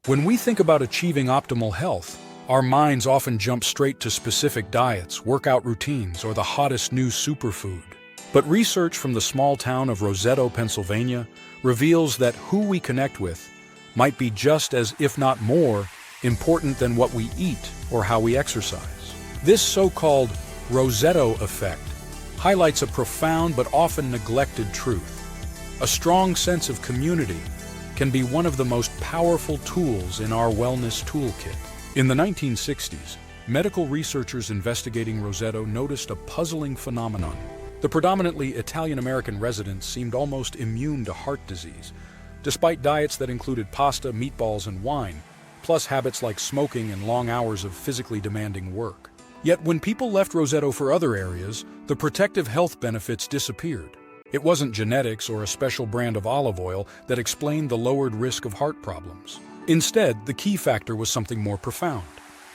When we think about achieving optimal health, our minds often jump straight to specific diets, workout routines, or the hottest new superfood. But research from the small town of Roseto, Pennsylvania, reveals that who we connect with might be just as, if not more, important than what we eat or how we exercise. This so-called Roseto Effect highlights a profound but often neglected truth. A strong sense of community can be one of the most powerful tools in our wellness toolkit. In the 1960s, medical researchers investigating Roseto noticed a puzzling phenomenon. The predominantly Italian-American residents seemed almost immune to heart disease, despite diets that included pasta, meatballs, and wine, plus habits like smoking and long hours of physically demanding work. Yet when people left Roseto for other areas, the protective health benefits disappeared. It wasn't genetics or a special brand of olive oil that explained the lowered risk of heart problems. Instead, the key factor was something more profound: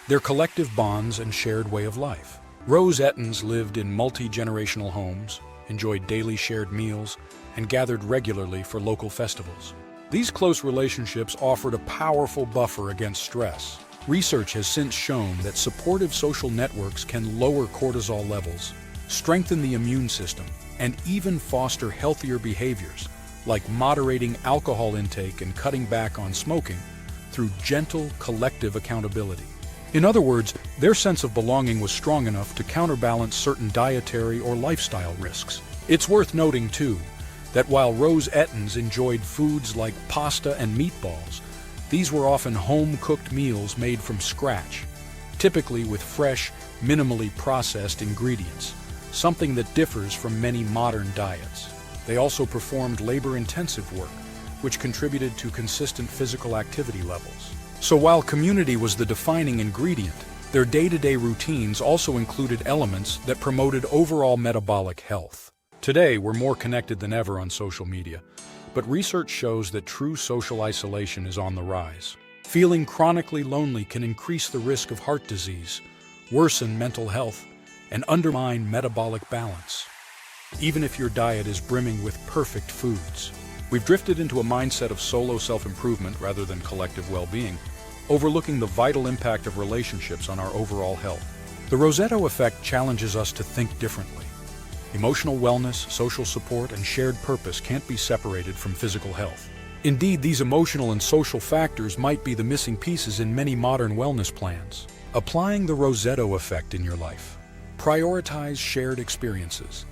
their collective bonds and shared way of life. Rosetons lived in multi-generational homes, enjoyed daily shared meals, and gathered regularly for local festivals. These close relationships offered a powerful buffer against stress. Research has since shown that supportive social networks can lower cortisol levels, strengthen the immune system, and even foster healthier behaviors, like moderating alcohol intake and cutting back on smoking, through gentle, collective accountability. In other words, their sense of belonging was strong enough to counterbalance certain dietary or lifestyle risks. It's worth noting, too, that while Rosetons enjoyed foods like pasta and meatballs, these were often home-cooked meals made from scratch, typically with fresh, minimally processed ingredients, something that differs from many modern diets. They also performed labor-intensive work, which contributed to consistent physical activity levels. So while community was the defining ingredient, their day-to-day routines also included elements that promoted overall metabolic health. Today, we're more connected than ever on social media, but research shows that true social isolation is on the rise. Feeling chronically lonely can increase the risk of heart disease, worsen mental health, and undermine metabolic balance, even if your diet is brimming with perfect foods. We've drifted into a mindset of solo self-improvement rather than collective well-being, overlooking the vital impact of relationships on our overall health. The Roseto Effect challenges us to think differently. Emotional wellness, social support, and shared purpose can't be separated from physical health. Indeed, these emotional and social factors might be the missing pieces in many modern wellness plans. Applying the Roseto Effect in your life. Prioritize shared experiences.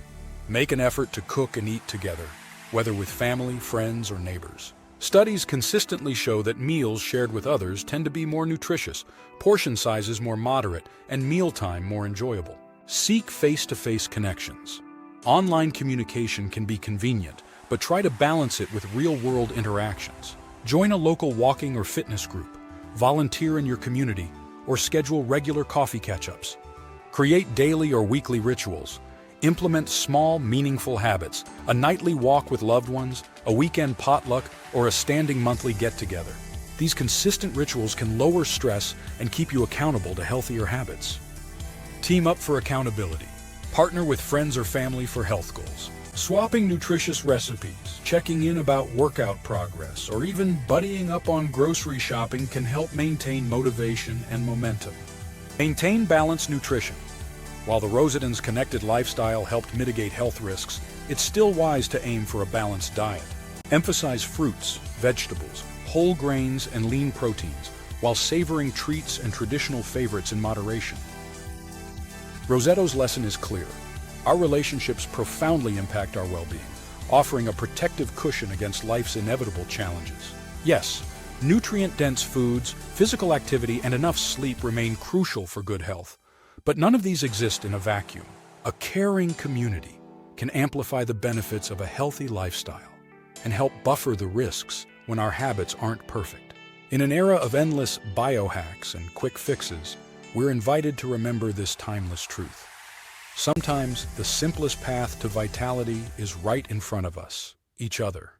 Make an effort to cook and eat together, whether with family, friends, or neighbors. Studies consistently show that meals shared with others tend to be more nutritious, portion sizes more moderate, and mealtime more enjoyable. Seek face-to-face connections. Online communication can be convenient, but try to balance it with real-world interactions. Join a local walking or fitness group, volunteer in your community, or schedule regular coffee catch-ups. Create daily or weekly rituals. Implement small, meaningful habits, a nightly walk with loved ones, a weekend potluck, or a standing monthly get-together. These consistent rituals can lower stress and keep you accountable to healthier habits. Team up for accountability. Partner with friends or family for health goals. Swapping nutritious recipes, checking in about workout progress, or even buddying up on grocery shopping can help maintain motivation and momentum. Maintain balanced nutrition. While the Rosetons' connected lifestyle helped mitigate health risks, it's still wise to aim for a balanced diet. Emphasize fruits, vegetables, whole grains, and lean proteins, while savoring treats and traditional favorites in moderation. Roseto's lesson is clear. Our relationships profoundly impact our well-being, offering a protective cushion against life's inevitable challenges. Yes, nutrient-dense foods, physical activity, and enough sleep remain crucial for good health. But none of these exist in a vacuum. A caring community can amplify the benefits of a healthy lifestyle and help buffer the risks when our habits aren't perfect. In an era of endless biohacks and quick fixes, we're invited to remember this timeless truth. Sometimes the simplest path to vitality is right in front of us, each other.